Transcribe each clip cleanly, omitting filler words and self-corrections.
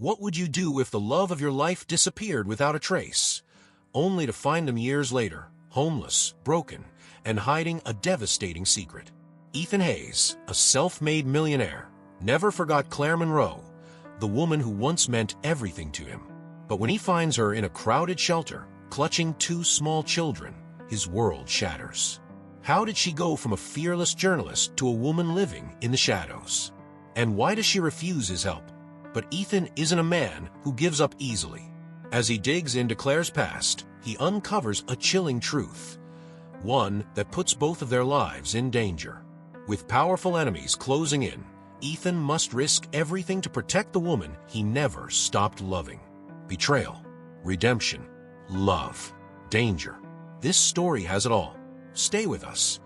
What would you do if the love of your life disappeared without a trace, only to find them years later, homeless, broken, and hiding a devastating secret? Ethan Hayes, a self-made millionaire, never forgot Claire Monroe, the woman who once meant everything to him. But when he finds her in a crowded shelter, clutching two small children, his world shatters. How did she go from a fearless journalist to a woman living in the shadows? And why does she refuse his help? But Ethan isn't a man who gives up easily. As he digs into Claire's past, he uncovers a chilling truth, one that puts both of their lives in danger. With powerful enemies closing in, Ethan must risk everything to protect the woman he never stopped loving. Betrayal, redemption, love, danger. This story has it all. Stay with us,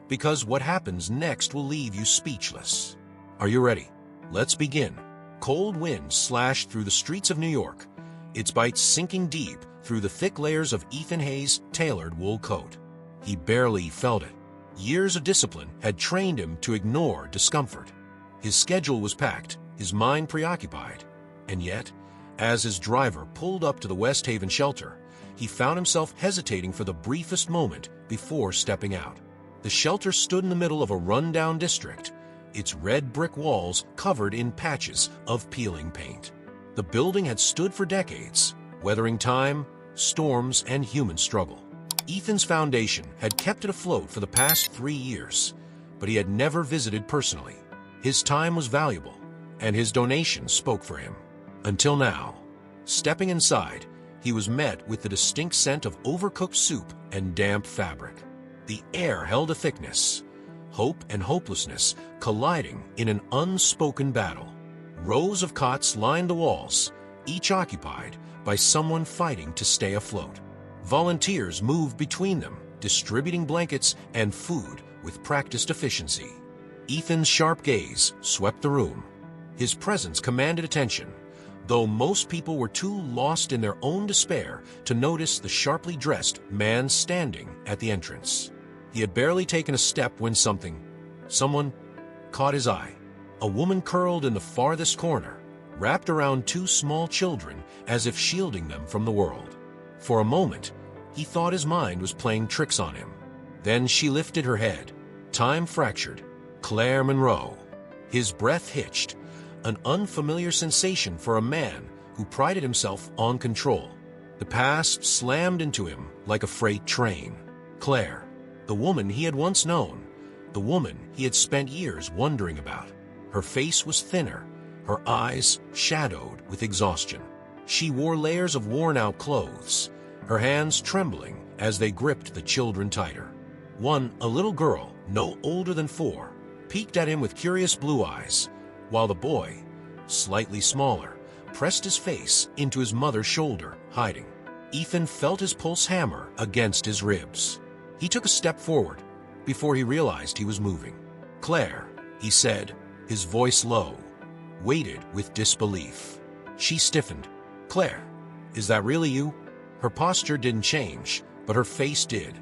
because what happens next will leave you speechless. Are you ready? Let's begin. Cold winds slashed through the streets of New York, its bites sinking deep through the thick layers of Ethan Hayes' tailored wool coat. He barely felt it. Years of discipline had trained him to ignore discomfort. His schedule was packed, his mind preoccupied. And yet, as his driver pulled up to the West Haven shelter, he found himself hesitating for the briefest moment before stepping out. The shelter stood in the middle of a run-down district, its red brick walls covered in patches of peeling paint. The building had stood for decades, weathering time, storms, and human struggle. Ethan's foundation had kept it afloat for the past 3 years, but he had never visited personally. His time was valuable, and his donations spoke for him. Until now. Stepping inside, he was met with the distinct scent of overcooked soup and damp fabric. The air held a thickness, hope and hopelessness colliding in an unspoken battle. Rows of cots lined the walls, each occupied by someone fighting to stay afloat. Volunteers moved between them, distributing blankets and food with practiced efficiency. Ethan's sharp gaze swept the room. His presence commanded attention, though most people were too lost in their own despair to notice the sharply dressed man standing at the entrance. He had barely taken a step when someone caught his eye. A woman curled in the farthest corner, wrapped around two small children as if shielding them from the world. For a moment, he thought his mind was playing tricks on him. Then she lifted her head. Time fractured. Claire Monroe. His breath hitched, an unfamiliar sensation for a man who prided himself on control. The past slammed into him like a freight train. Claire, the woman he had once known, the woman he had spent years wondering about. Her face was thinner, her eyes shadowed with exhaustion. She wore layers of worn-out clothes, her hands trembling as they gripped the children tighter. One, a little girl, no older than 4, peeked at him with curious blue eyes, while the boy, slightly smaller, pressed his face into his mother's shoulder, hiding. Ethan felt his pulse hammer against his ribs. He took a step forward before he realized he was moving. "Claire," he said, his voice low, weighted with disbelief. She stiffened. "Claire, is that really you?" Her posture didn't change, but her face did.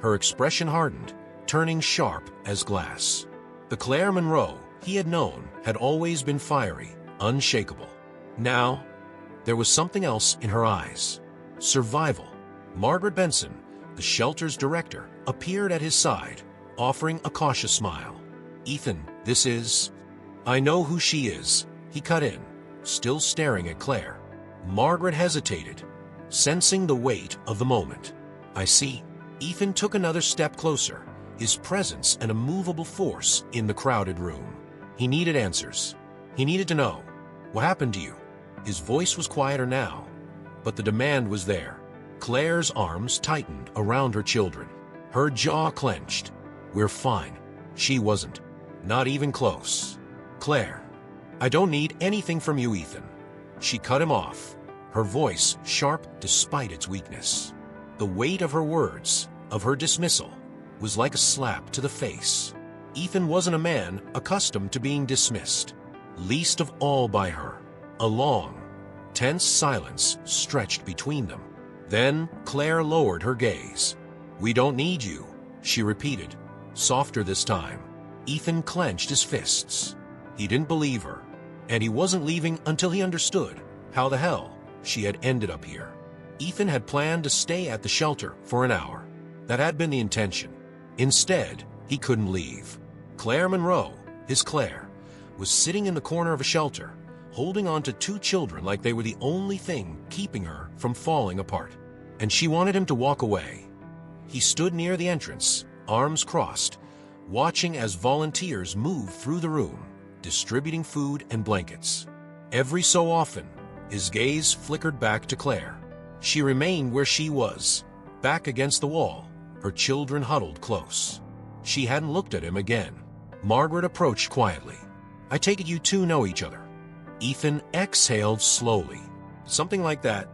Her expression hardened, turning sharp as glass. The Claire Monroe he had known had always been fiery, unshakable. Now, there was something else in her eyes. Survival. Margaret Benson, the shelter's director, appeared at his side, offering a cautious smile. "Ethan, this is—" "I know who she is," he cut in, still staring at Claire. Margaret hesitated, sensing the weight of the moment. "I see." Ethan took another step closer, his presence an immovable force in the crowded room. He needed answers. He needed to know. "What happened to you?" His voice was quieter now, but the demand was there. Claire's arms tightened around her children. Her jaw clenched. "We're fine." She wasn't. Not even close. "Claire, I don't need anything from you, Ethan." She cut him off, her voice sharp despite its weakness. The weight of her words, of her dismissal, was like a slap to the face. Ethan wasn't a man accustomed to being dismissed, least of all by her. A long, tense silence stretched between them. Then Claire lowered her gaze. "We don't need you," she repeated, softer this time. Ethan clenched his fists. He didn't believe her, and he wasn't leaving until he understood how the hell she had ended up here. Ethan had planned to stay at the shelter for an hour. That had been the intention. Instead, he couldn't leave. Claire Monroe, his Claire, was sitting in the corner of a shelter, holding on to two children like they were the only thing keeping her from falling apart. And she wanted him to walk away. He stood near the entrance, arms crossed, watching as volunteers moved through the room, distributing food and blankets. Every so often, his gaze flickered back to Claire. She remained where she was, back against the wall, her children huddled close. She hadn't looked at him again. Margaret approached quietly. "I take it you two know each other." Ethan exhaled slowly. "Something like that."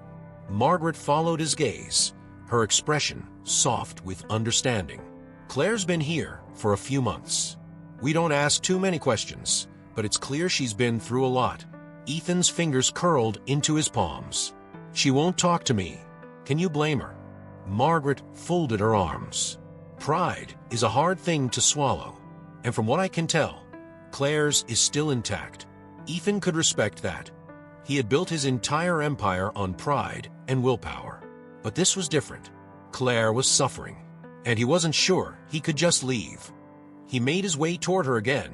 Margaret followed his gaze, her expression soft with understanding. "Claire's been here for a few months. We don't ask too many questions, but it's clear she's been through a lot." Ethan's fingers curled into his palms. "She won't talk to me. Can you blame her?" Margaret folded her arms. "Pride is a hard thing to swallow, and from what I can tell, Claire's is still intact." Ethan could respect that. He had built his entire empire on pride and willpower. But this was different. Claire was suffering, and he wasn't sure he could just leave. He made his way toward her again,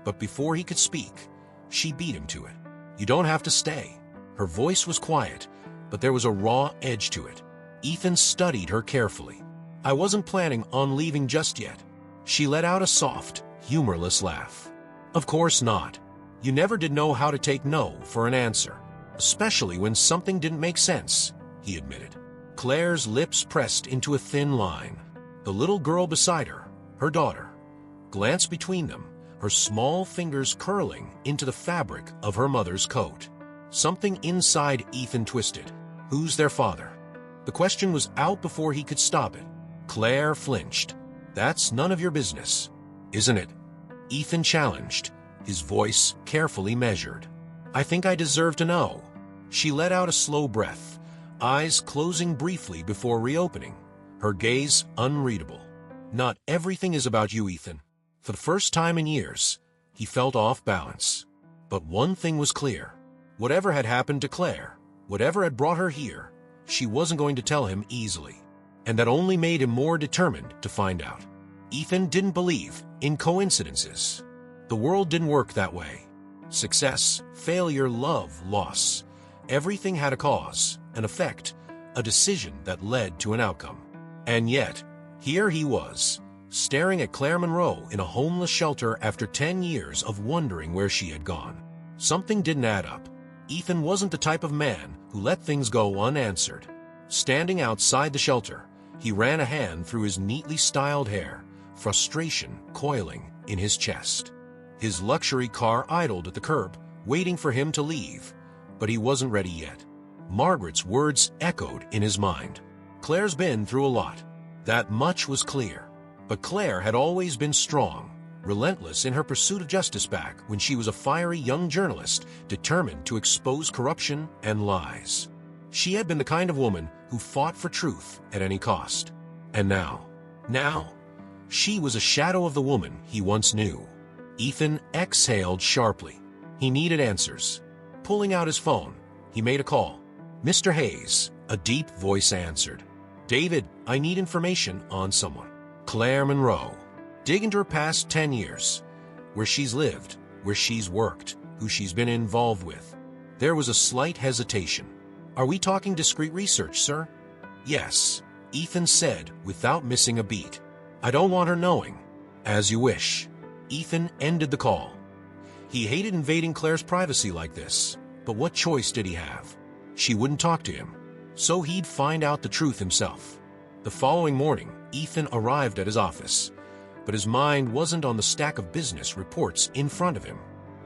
but before he could speak, she beat him to it. "You don't have to stay." Her voice was quiet, but there was a raw edge to it. Ethan studied her carefully. "I wasn't planning on leaving just yet." She let out a soft, humorless laugh. "Of course not. You never did know how to take no for an answer, especially when something didn't make sense," he admitted. Claire's lips pressed into a thin line. The little girl beside her, her daughter, glanced between them, her small fingers curling into the fabric of her mother's coat. Something inside Ethan twisted. Who's their father? The question was out before he could stop it. Claire flinched. "That's none of your business, isn't it?" Ethan challenged, his voice carefully measured. "I think I deserve to know." She let out a slow breath, eyes closing briefly before reopening, her gaze unreadable. "Not everything is about you, Ethan." For the first time in years, he felt off balance. But one thing was clear. Whatever had happened to Claire, whatever had brought her here, she wasn't going to tell him easily. And that only made him more determined to find out. Ethan didn't believe in coincidences. The world didn't work that way. Success, failure, love, loss. Everything had a cause, an effect, a decision that led to an outcome. And yet, here he was, staring at Claire Monroe in a homeless shelter after 10 years of wondering where she had gone. Something didn't add up. Ethan wasn't the type of man who let things go unanswered. Standing outside the shelter, he ran a hand through his neatly styled hair, frustration coiling in his chest. His luxury car idled at the curb, waiting for him to leave, but he wasn't ready yet. Margaret's words echoed in his mind. Claire's been through a lot. That much was clear. But Claire had always been strong, relentless in her pursuit of justice back when she was a fiery young journalist determined to expose corruption and lies. She had been the kind of woman who fought for truth at any cost. And now, she was a shadow of the woman he once knew. Ethan exhaled sharply. He needed answers. Pulling out his phone, he made a call. "Mr. Hayes," a deep voice answered. "David, I need information on someone." Claire Monroe. Dig into her past 10 years, where she's lived, where she's worked, who she's been involved with. There was a slight hesitation. "Are we talking discreet research, sir?" "Yes," Ethan said without missing a beat. "I don't want her knowing." "As you wish." Ethan ended the call. He hated invading Claire's privacy like this, but what choice did he have? She wouldn't talk to him, so he'd find out the truth himself. The following morning, Ethan arrived at his office, but his mind wasn't on the stack of business reports in front of him.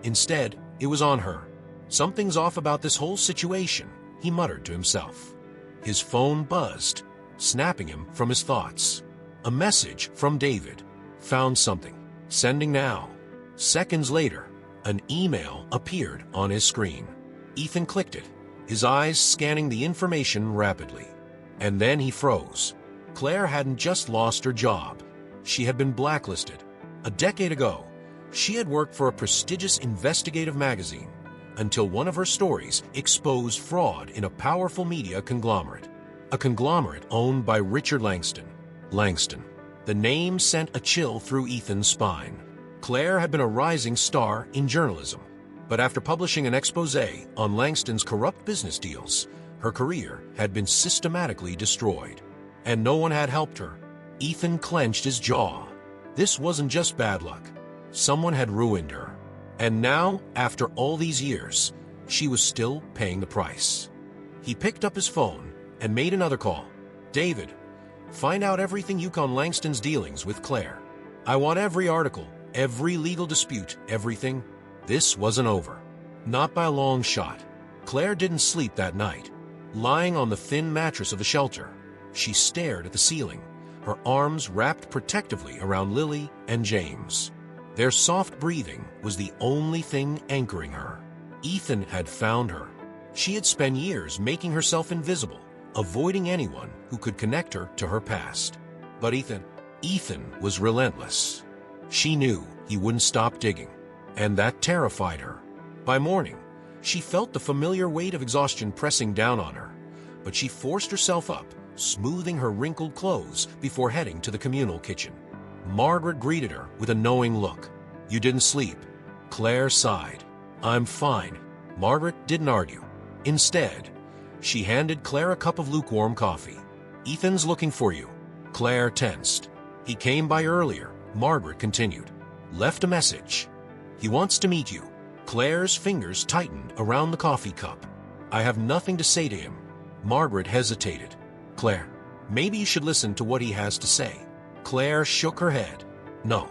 Instead, it was on her. "Something's off about this whole situation," he muttered to himself. His phone buzzed, snapping him from his thoughts. A message from David. Found something. Sending now. Seconds later, an email appeared on his screen. Ethan clicked it, his eyes scanning the information rapidly. And then he froze. Claire hadn't just lost her job. She had been blacklisted. A decade ago, she had worked for a prestigious investigative magazine, until one of her stories exposed fraud in a powerful media conglomerate. A conglomerate owned by Richard Langston. Langston. The name sent a chill through Ethan's spine. Claire had been a rising star in journalism, but after publishing an expose on Langston's corrupt business deals, her career had been systematically destroyed. And no one had helped her. Ethan clenched his jaw. This wasn't just bad luck. Someone had ruined her. And now, after all these years, she was still paying the price. He picked up his phone and made another call. "David, find out everything you can on Langston's dealings with Claire. I want every article, every legal dispute, everything." This wasn't over. Not by a long shot. Claire didn't sleep that night. Lying on the thin mattress of the shelter, she stared at the ceiling, her arms wrapped protectively around Lily and James. Their soft breathing was the only thing anchoring her. Ethan had found her. She had spent years making herself invisible, avoiding anyone who could connect her to her past. But Ethan was relentless. She knew he wouldn't stop digging, and that terrified her. By morning, she felt the familiar weight of exhaustion pressing down on her, but she forced herself up, smoothing her wrinkled clothes before heading to the communal kitchen. Margaret greeted her with a knowing look. "You didn't sleep." Claire sighed. "I'm fine." Margaret didn't argue. Instead, she handed Claire a cup of lukewarm coffee. "Ethan's looking for you." Claire tensed. "He came by earlier," Margaret continued. "Left a message. He wants to meet you." Claire's fingers tightened around the coffee cup. "I have nothing to say to him." Margaret hesitated. "Claire, maybe you should listen to what he has to say." Claire shook her head. No,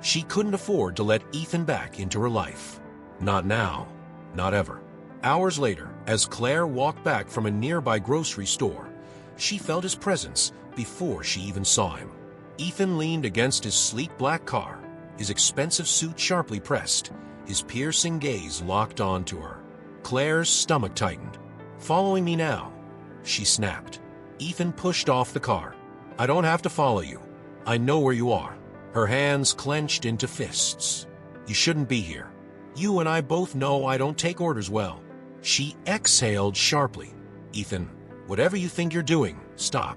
she couldn't afford to let Ethan back into her life. Not now. Not ever. Hours later, as Claire walked back from a nearby grocery store, she felt his presence before she even saw him. Ethan leaned against his sleek black car, his expensive suit sharply pressed, his piercing gaze locked onto her. Claire's stomach tightened. "Following me now," she snapped. Ethan pushed off the car. "I don't have to follow you. I know where you are." Her hands clenched into fists. "You shouldn't be here. You and I both know I don't take orders well." She exhaled sharply. "Ethan, whatever you think you're doing, stop.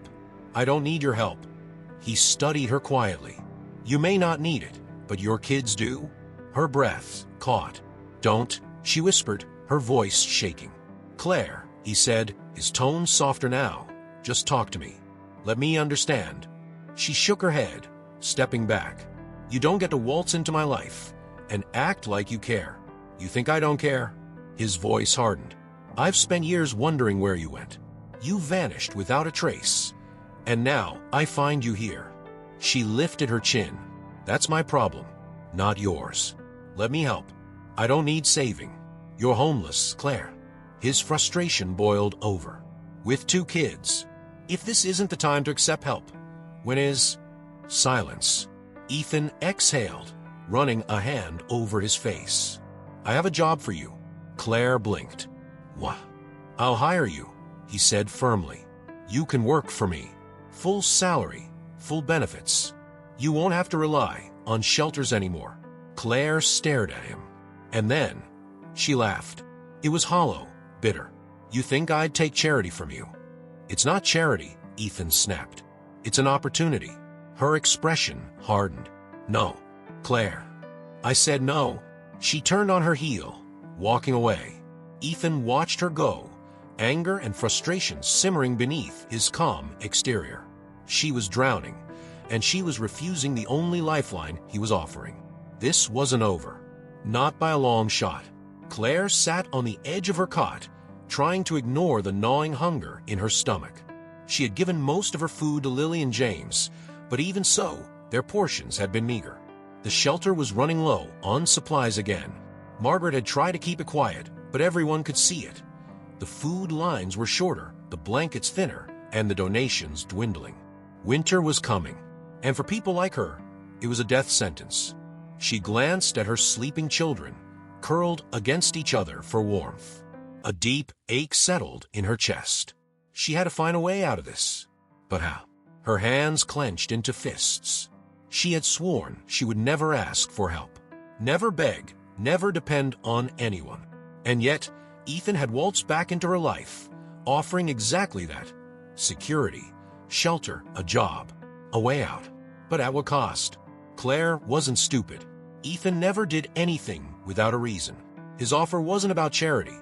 I don't need your help." He studied her quietly. "You may not need it, but your kids do." Her breath caught. "Don't," she whispered, her voice shaking. "Claire," he said, his tone softer now, "just talk to me. Let me understand." She shook her head, stepping back. "You don't get to waltz into my life and act like you care. You think I don't care?" His voice hardened. "I've spent years wondering where you went. You vanished without a trace. And now I find you here." She lifted her chin. "That's my problem, not yours. Let me help. I don't need saving. You're homeless, Claire." His frustration boiled over. "With 2 kids. If this isn't the time to accept help, when is?" Silence. Ethan exhaled, running a hand over his face. "I have a job for you." Claire blinked. "What?" "I'll hire you," he said firmly. "You can work for me. Full salary, full benefits. You won't have to rely on shelters anymore." Claire stared at him. And then she laughed. It was hollow, bitter. "You think I'd take charity from you?" "It's not charity," Ethan snapped. "It's an opportunity." Her expression hardened. "No, Claire." I said no. She turned on her heel, walking away. Ethan watched her go, anger and frustration simmering beneath his calm exterior. She was drowning, and she was refusing the only lifeline he was offering. This wasn't over. Not by a long shot. Claire sat on the edge of her cot, trying to ignore the gnawing hunger in her stomach. She had given most of her food to Lily and James, but even so, their portions had been meager. The shelter was running low on supplies again. Margaret had tried to keep it quiet, but everyone could see it. The food lines were shorter, the blankets thinner, and the donations dwindling. Winter was coming, and for people like her, it was a death sentence. She glanced at her sleeping children, curled against each other for warmth. A deep ache settled in her chest. She had to find a way out of this. But how? Her hands clenched into fists. She had sworn she would never ask for help, never beg, never depend on anyone. And yet, Ethan had waltzed back into her life, offering exactly that: security, shelter, a job, a way out. But at what cost? Claire wasn't stupid. Ethan never did anything without a reason. His offer wasn't about charity.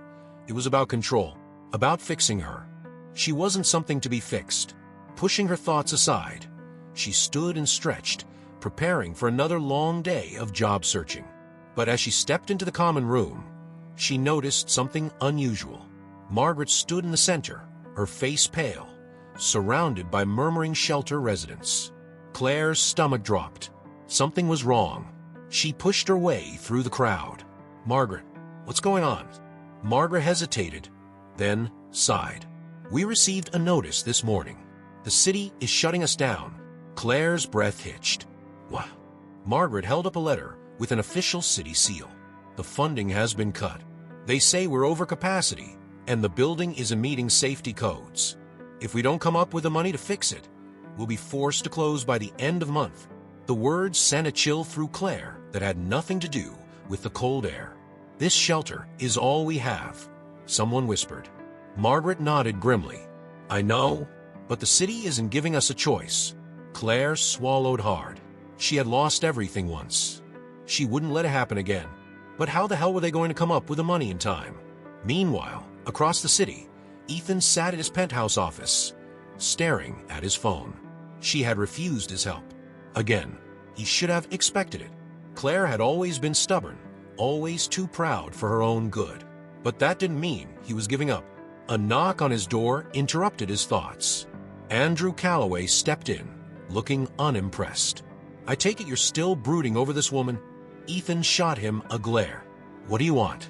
It was about control, about fixing her. She wasn't something to be fixed. Pushing her thoughts aside, she stood and stretched, preparing for another long day of job searching. But as she stepped into the common room, she noticed something unusual. Margaret stood in the center, her face pale, surrounded by murmuring shelter residents. Claire's stomach dropped. Something was wrong. She pushed her way through the crowd. "Margaret, what's going on?" Margaret hesitated, then sighed. "We received a notice this morning. The city is shutting us down." Claire's breath hitched. "What?" Margaret held up a letter with an official city seal. "The funding has been cut. They say we're over capacity, and the building isn't meeting safety codes. If we don't come up with the money to fix it, we'll be forced to close by the end of the month." The words sent a chill through Claire that had nothing to do with the cold air. "This shelter is all we have," someone whispered. Margaret nodded grimly. "I know, but the city isn't giving us a choice." Claire swallowed hard. She had lost everything once. She wouldn't let it happen again. But how the hell were they going to come up with the money in time? Meanwhile, across the city, Ethan sat at his penthouse office, staring at his phone. She had refused his help. Again, he should have expected it. Claire had always been stubborn, always too proud for her own good. But that didn't mean he was giving up. A knock on his door interrupted his thoughts. Andrew Calloway stepped in, looking unimpressed. "I take it you're still brooding over this woman?" Ethan shot him a glare. "What do you want?"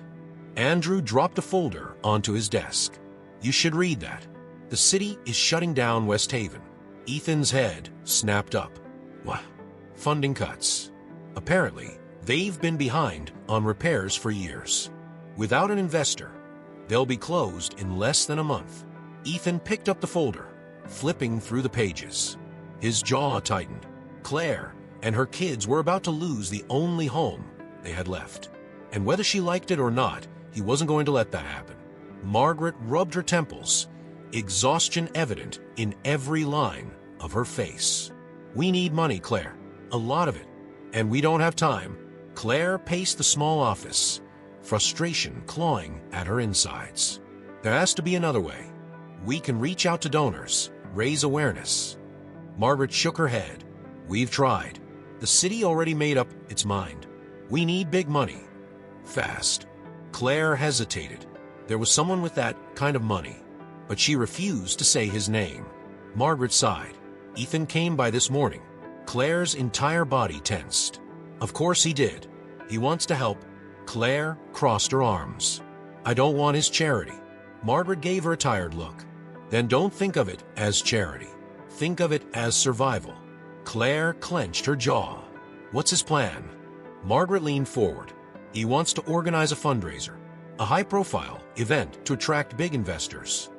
Andrew dropped a folder onto his desk. "You should read that. The city is shutting down West Haven." Ethan's head snapped up. "What?" "Funding cuts. Apparently, they've been behind on repairs for years. Without an investor, they'll be closed in less than a month." Ethan picked up the folder, flipping through the pages. His jaw tightened. Claire and her kids were about to lose the only home they had left. And whether she liked it or not, he wasn't going to let that happen. Margaret rubbed her temples, exhaustion evident in every line of her face. "We need money, Claire. A lot of it. And we don't have time." Claire paced the small office, frustration clawing at her insides. "There has to be another way. We can reach out to donors, raise awareness." Margaret shook her head. "We've tried. The city already made up its mind. We need big money. Fast." Claire hesitated. There was someone with that kind of money, but she refused to say his name. Margaret sighed. "Ethan came by this morning." Claire's entire body tensed. "Of course he did. He wants to help." Claire crossed her arms. "I don't want his charity." Margaret gave her a tired look. "Then don't think of it as charity. Think of it as survival." Claire clenched her jaw. "What's his plan?" Margaret leaned forward. "He wants to organize a fundraiser, a high-profile event to attract big investors.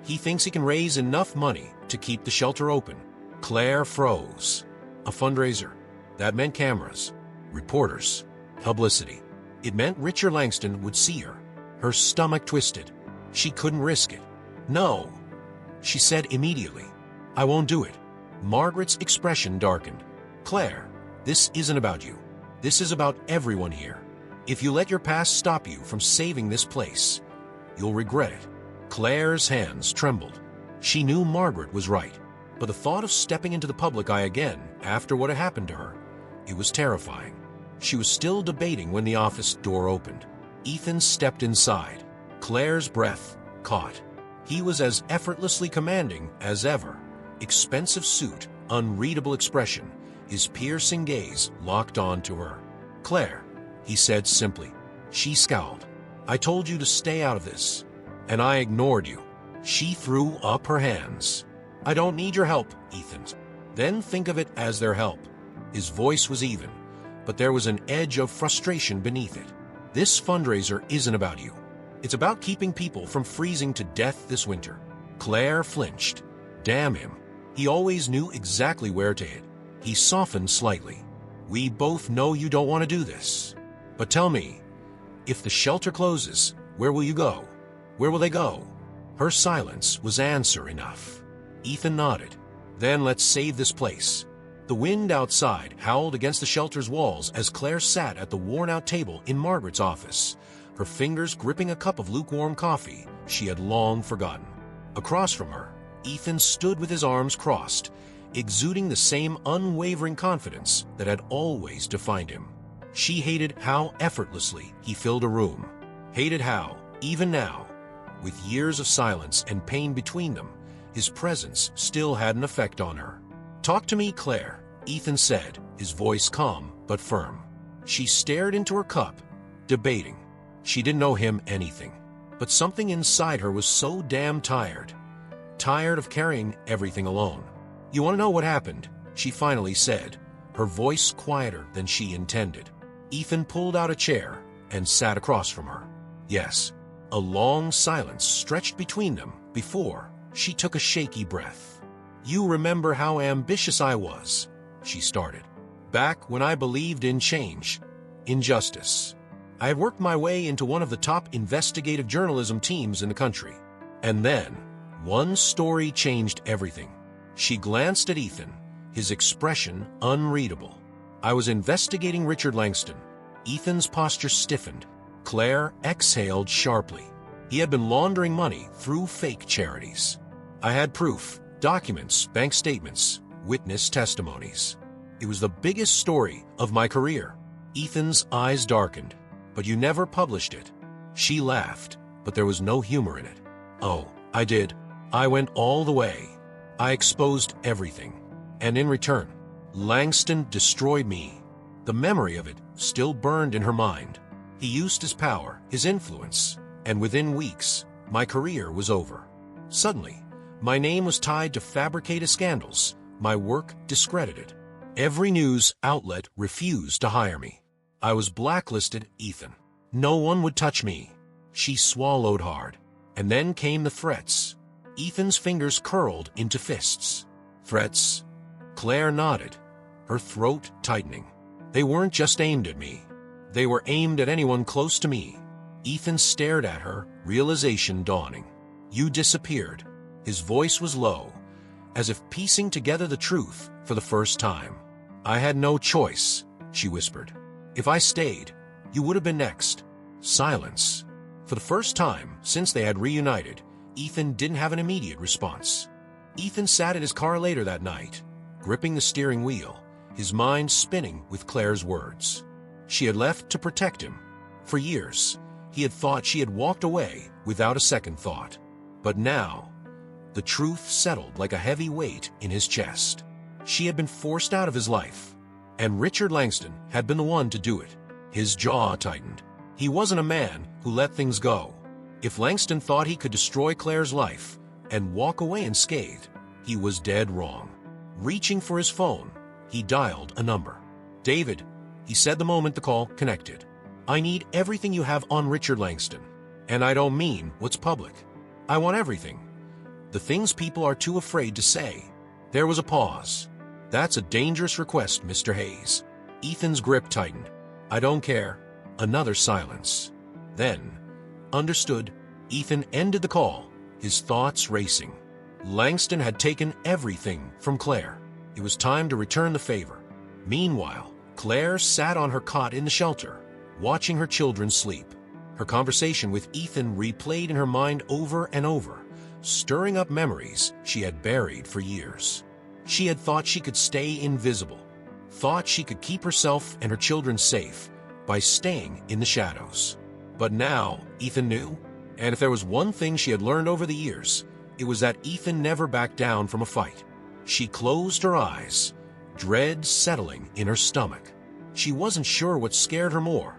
He thinks he can raise enough money to keep the shelter open." Claire froze. A fundraiser. That meant cameras, reporters, publicity. It meant Richard Langston would see her. Her stomach twisted. She couldn't risk it. "No," she said immediately. "I won't do it." Margaret's expression darkened. "Claire, this isn't about you. This is about everyone here. If you let your past stop you from saving this place, you'll regret it." Claire's hands trembled. She knew Margaret was right, but the thought of stepping into the public eye again after what had happened to her, it was terrifying. She was still debating when the office door opened. Ethan stepped inside. Claire's breath caught. He was as effortlessly commanding as ever. Expensive suit, unreadable expression, his piercing gaze locked on to her. "Claire," he said simply. She scowled. "I told you to stay out of this, and I ignored you." She threw up her hands. "I don't need your help, Ethan." "Then think of it as their help." His voice was even, but there was an edge of frustration beneath it. "This fundraiser isn't about you. It's about keeping people from freezing to death this winter." Claire flinched. Damn him. He always knew exactly where to hit. He softened slightly. "We both know you don't want to do this. But tell me, if the shelter closes, Where will you go? Where will they go? Her silence was answer enough. Ethan nodded. Then let's save this place. The wind outside howled against the shelter's walls as Claire sat at the worn-out table in Margaret's office, her fingers gripping a cup of lukewarm coffee she had long forgotten. Across from her, Ethan stood with his arms crossed, exuding the same unwavering confidence that had always defined him. She hated how effortlessly he filled a room, hated how, even now, with years of silence and pain between them, his presence still had an effect on her. "Talk to me, Claire," Ethan said, his voice calm but firm. She stared into her cup, debating. She didn't owe him anything, but something inside her was so damn tired. Tired of carrying everything alone. "You want to know what happened?" she finally said, her voice quieter than she intended. Ethan pulled out a chair and sat across from her. Yes. A long silence stretched between them before she took a shaky breath. "You remember how ambitious I was," she started. "Back when I believed in change, in justice. I had worked my way into one of the top investigative journalism teams in the country. And then, one story changed everything." She glanced at Ethan, his expression unreadable. "I was investigating Richard Langston." Ethan's posture stiffened. Claire exhaled sharply. He had been laundering money through fake charities. "I had proof, documents, bank statements, witness testimonies. It was the biggest story of my career." Ethan's eyes darkened. "But you never published it." She laughed, but there was no humor in it. "Oh, I did. I went all the way. I exposed everything. And in return, Langston destroyed me." The memory of it still burned in her mind. "He used his power, his influence, and within weeks, my career was over. Suddenly, my name was tied to fabricated scandals, my work discredited. Every news outlet refused to hire me. I was blacklisted, Ethan. No one would touch me." She swallowed hard. And then came the threats. Ethan's fingers curled into fists. "Threats?" Claire nodded, her throat tightening. "They weren't just aimed at me. They were aimed at anyone close to me." Ethan stared at her, realization dawning. "You disappeared." His voice was low, as if piecing together the truth for the first time. "I had no choice," she whispered. "If I stayed, you would have been next." Silence. For the first time since they had reunited, Ethan didn't have an immediate response. Ethan sat in his car later that night, gripping the steering wheel, his mind spinning with Claire's words. She had left to protect him. For years, he had thought she had walked away without a second thought. But now, the truth settled like a heavy weight in his chest. She had been forced out of his life, and Richard Langston had been the one to do it. His jaw tightened. He wasn't a man who let things go. If Langston thought he could destroy Claire's life and walk away unscathed, he was dead wrong. Reaching for his phone, he dialed a number. "David," he said the moment the call connected. "I need everything you have on Richard Langston. And I don't mean what's public. I want everything. The things people are too afraid to say." There was a pause. "That's a dangerous request, Mr. Hayes." Ethan's grip tightened. "I don't care." Another silence. Then, understood, Ethan ended the call, his thoughts racing. Langston had taken everything from Claire. It was time to return the favor. Meanwhile, Claire sat on her cot in the shelter, watching her children sleep. Her conversation with Ethan replayed in her mind over and over, stirring up memories she had buried for years. She had thought she could stay invisible, thought she could keep herself and her children safe by staying in the shadows. But now, Ethan knew, and if there was one thing she had learned over the years, it was that Ethan never backed down from a fight. She closed her eyes, dread settling in her stomach. She wasn't sure what scared her more,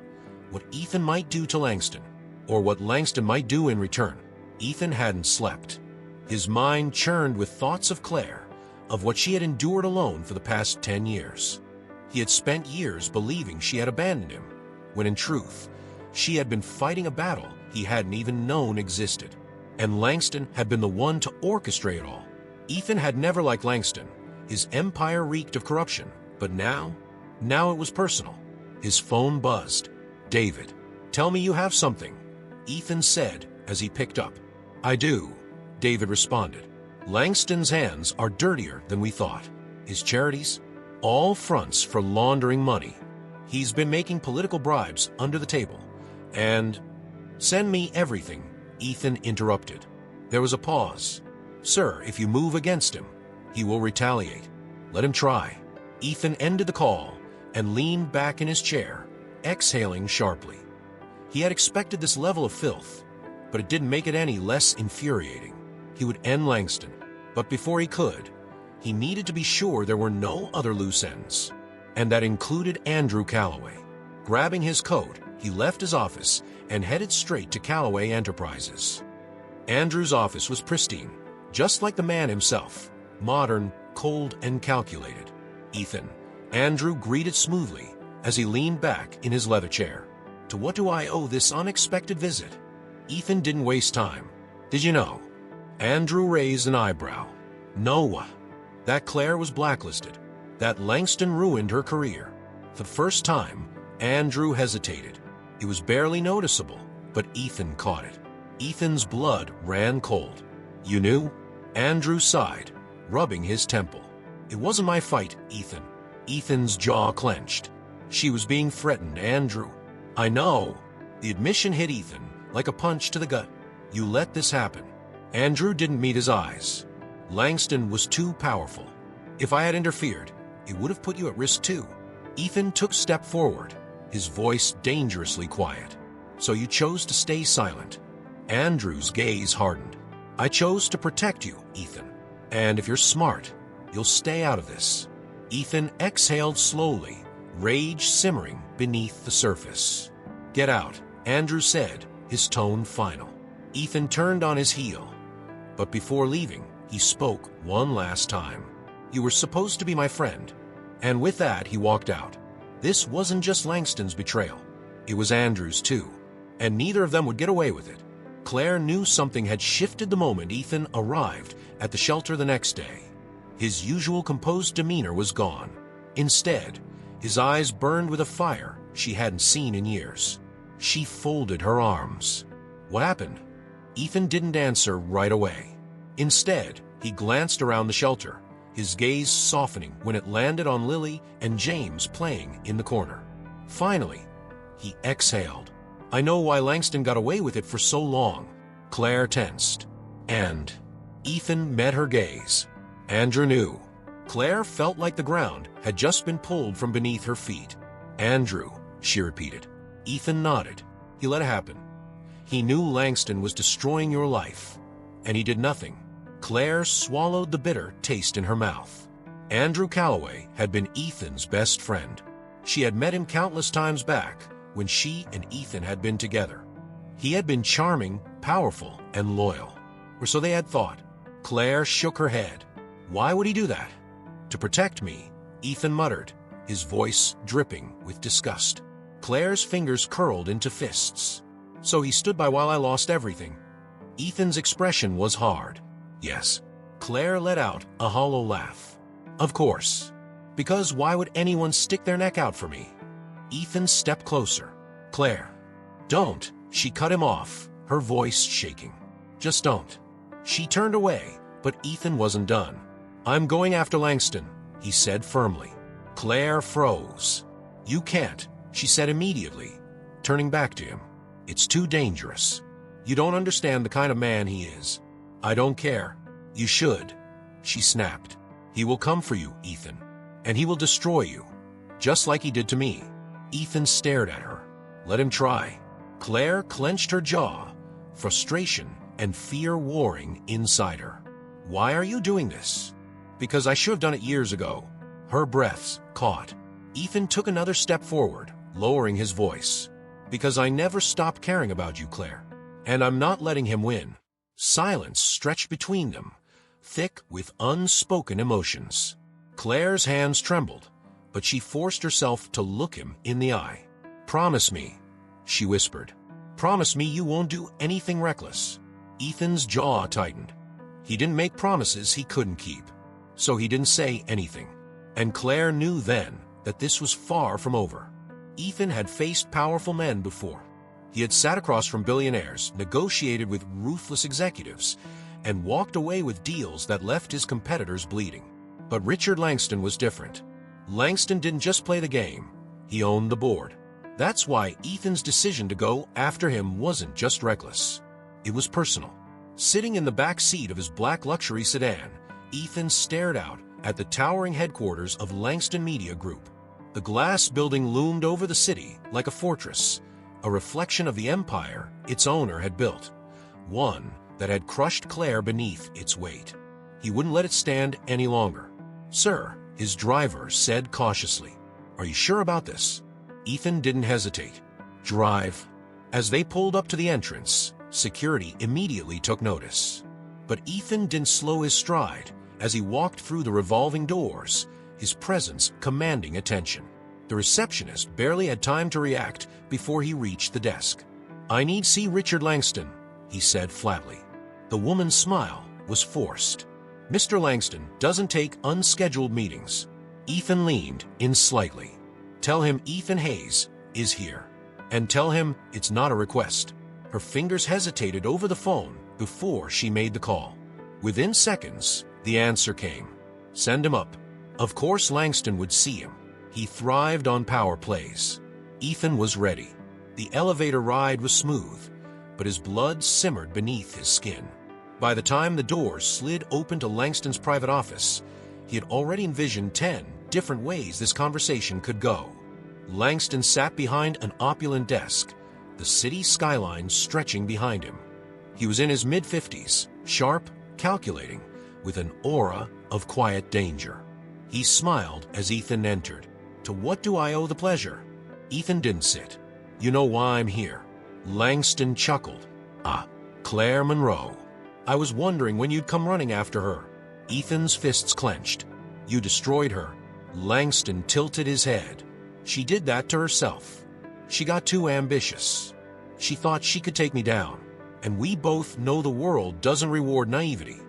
what Ethan might do to Langston, or what Langston might do in return. Ethan hadn't slept. His mind churned with thoughts of Claire, of what she had endured alone for the past 10 years. He had spent years believing she had abandoned him, when in truth, she had been fighting a battle he hadn't even known existed. And Langston had been the one to orchestrate it all. Ethan had never liked Langston. His empire reeked of corruption. But now it was personal. His phone buzzed. "David, tell me you have something." Ethan said as he picked up. I do, David responded. Langston's hands are dirtier than we thought. His charities? All fronts for laundering money. He's been making political bribes under the table. And... Send me everything, Ethan interrupted. There was a pause. Sir, if you move against him, he will retaliate. Let him try. Ethan ended the call and leaned back in his chair, exhaling sharply. He had expected this level of filth, but it didn't make it any less infuriating. He would end Langston, but before he could, he needed to be sure there were no other loose ends, and that included Andrew Calloway. Grabbing his coat, he left his office and headed straight to Calloway Enterprises. Andrew's office was pristine, just like the man himself, modern, cold, and calculated. Ethan, Andrew greeted smoothly as he leaned back in his leather chair. To what do I owe this unexpected visit? Ethan didn't waste time. Did you know? Andrew raised an eyebrow. No. That Claire was blacklisted. That Langston ruined her career. For the first time, Andrew hesitated. It was barely noticeable, but Ethan caught it. Ethan's blood ran cold. You knew? Andrew sighed, rubbing his temple. It wasn't my fight, Ethan. Ethan's jaw clenched. She was being threatened, Andrew. I know. The admission hit Ethan like a punch to the gut. You let this happen. Andrew didn't meet his eyes. Langston was too powerful. If I had interfered, it would have put you at risk too. Ethan took a step forward, his voice dangerously quiet. So you chose to stay silent. Andrew's gaze hardened. I chose to protect you, Ethan. And if you're smart, you'll stay out of this. Ethan exhaled slowly, rage simmering beneath the surface. Get out, Andrew said, his tone final. Ethan turned on his heel. But before leaving, he spoke one last time. You were supposed to be my friend. And with that, he walked out. This wasn't just Langston's betrayal. It was Andrew's too. And neither of them would get away with it. Claire knew something had shifted the moment Ethan arrived at the shelter the next day. His usual composed demeanor was gone. Instead, his eyes burned with a fire she hadn't seen in years. She folded her arms. What happened? Ethan didn't answer right away. Instead, he glanced around the shelter, his gaze softening when it landed on Lily and James playing in the corner. Finally, he exhaled. I know why Langston got away with it for so long. Claire tensed. And Ethan met her gaze. Andrew knew. Claire felt like the ground had just been pulled from beneath her feet. Andrew, she repeated. Ethan nodded. He let it happen. He knew Langston was destroying your life, and he did nothing. Claire swallowed the bitter taste in her mouth. Andrew Calloway had been Ethan's best friend. She had met him countless times back when she and Ethan had been together. He had been charming, powerful, and loyal. Or so they had thought. Claire shook her head. Why would he do that? To protect me, Ethan muttered, his voice dripping with disgust. Claire's fingers curled into fists. So he stood by while I lost everything. Ethan's expression was hard. Yes. Claire let out a hollow laugh. Of course. Because why would anyone stick their neck out for me? Ethan stepped closer. Claire. Don't. She cut him off, her voice shaking. Just don't. She turned away, but Ethan wasn't done. I'm going after Langston, he said firmly. Claire froze. You can't, she said immediately, turning back to him. It's too dangerous. You don't understand the kind of man he is. I don't care. You should, she snapped. He will come for you, Ethan, and he will destroy you, just like he did to me. Ethan stared at her. Let him try. Claire clenched her jaw, frustration and fear warring inside her. Why are you doing this? Because I should have done it years ago. Her breaths caught. Ethan took another step forward, lowering his voice. Because I never stopped caring about you, Claire. And I'm not letting him win. Silence stretched between them, thick with unspoken emotions. Claire's hands trembled, but she forced herself to look him in the eye. Promise me, she whispered. Promise me you won't do anything reckless. Ethan's jaw tightened. He didn't make promises he couldn't keep, so he didn't say anything. And Claire knew then that this was far from over. Ethan had faced powerful men before. He had sat across from billionaires, negotiated with ruthless executives, and walked away with deals that left his competitors bleeding. But Richard Langston was different. Langston didn't just play the game, he owned the board. That's why Ethan's decision to go after him wasn't just reckless. It was personal. Sitting in the back seat of his black luxury sedan, Ethan stared out at the towering headquarters of Langston Media Group. The glass building loomed over the city like a fortress, a reflection of the empire its owner had built, one that had crushed Claire beneath its weight. He wouldn't let it stand any longer. "Sir," his driver said cautiously, "are you sure about this?" Ethan didn't hesitate. "Drive." As they pulled up to the entrance, security immediately took notice. But Ethan didn't slow his stride as he walked through the revolving doors, his presence commanding attention. The receptionist barely had time to react before he reached the desk. "I need to see Richard Langston," he said flatly. The woman's smile was forced. "Mr. Langston doesn't take unscheduled meetings." Ethan leaned in slightly. "Tell him Ethan Hayes is here. And tell him it's not a request." Her fingers hesitated over the phone before she made the call. Within seconds, the answer came. "Send him up." Of course Langston would see him. He thrived on power plays. Ethan was ready. The elevator ride was smooth, but his blood simmered beneath his skin. By the time the doors slid open to Langston's private office, he had already envisioned 10 different ways this conversation could go. Langston sat behind an opulent desk, the city skyline stretching behind him. He was in his mid-50s, sharp, calculating, with an aura of quiet danger. He smiled as Ethan entered. "To what do I owe the pleasure?" Ethan didn't sit. "You know why I'm here." Langston chuckled. "Ah, Claire Monroe. I was wondering when you'd come running after her." Ethan's fists clenched. "You destroyed her." Langston tilted his head. "She did that to herself. She got too ambitious. She thought she could take me down. And we both know the world doesn't reward naivety."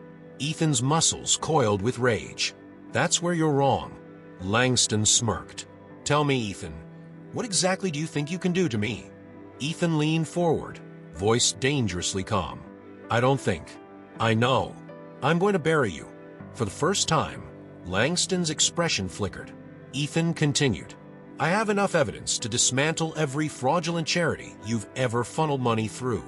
Ethan's muscles coiled with rage. "That's where you're wrong." Langston smirked. "Tell me, Ethan, what exactly do you think you can do to me?" Ethan leaned forward, voice dangerously calm. "I don't think. I know. I'm going to bury you." For the first time, Langston's expression flickered. Ethan continued. "I have enough evidence to dismantle every fraudulent charity you've ever funneled money through,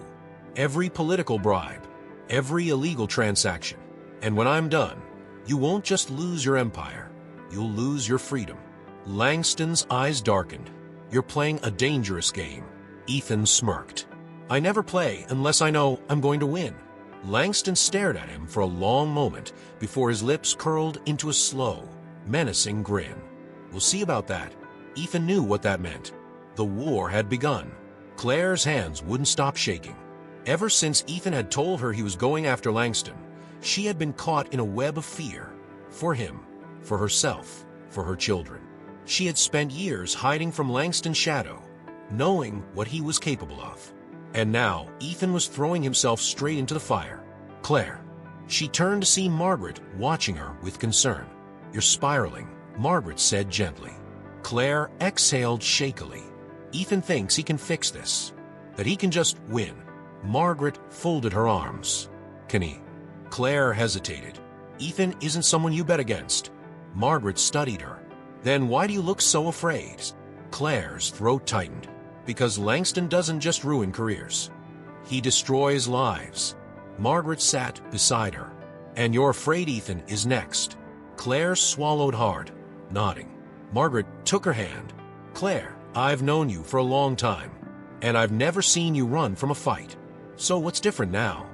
every political bribe, every illegal transaction. And when I'm done, you won't just lose your empire, you'll lose your freedom." Langston's eyes darkened. "You're playing a dangerous game." Ethan smirked. "I never play unless I know I'm going to win." Langston stared at him for a long moment before his lips curled into a slow, menacing grin. "We'll see about that." Ethan knew what that meant. The war had begun. Claire's hands wouldn't stop shaking. Ever since Ethan had told her he was going after Langston, she had been caught in a web of fear. For him, for herself, for her children. She had spent years hiding from Langston's shadow, knowing what he was capable of. And now, Ethan was throwing himself straight into the fire. "Claire." She turned to see Margaret watching her with concern. "You're spiraling," Margaret said gently. Claire exhaled shakily. "Ethan thinks he can fix this, that he can just win." Margaret folded her arms. "Can he?" Claire hesitated. "Ethan isn't someone you bet against." Margaret studied her. "Then why do you look so afraid?" Claire's throat tightened. "Because Langston doesn't just ruin careers. He destroys lives." Margaret sat beside her. "And you're afraid Ethan is next." Claire swallowed hard, nodding. Margaret took her hand. "Claire, I've known you for a long time, and I've never seen you run from a fight. So what's different now?"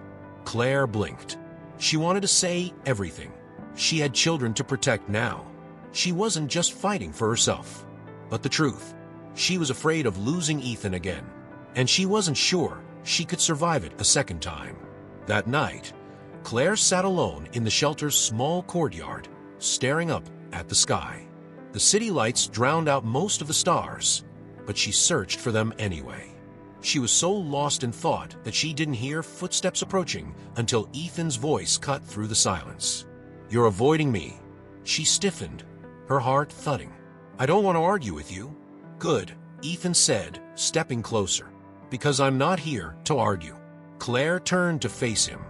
Claire blinked. She wanted to say everything. She had children to protect now. She wasn't just fighting for herself. But the truth, she was afraid of losing Ethan again, and she wasn't sure she could survive it a second time. That night, Claire sat alone in the shelter's small courtyard, staring up at the sky. The city lights drowned out most of the stars, but she searched for them anyway. She was so lost in thought that she didn't hear footsteps approaching until Ethan's voice cut through the silence. "You're avoiding me." She stiffened, her heart thudding. "I don't want to argue with you." "Good," Ethan said, stepping closer. Because I'm not here to argue. Claire turned to face him.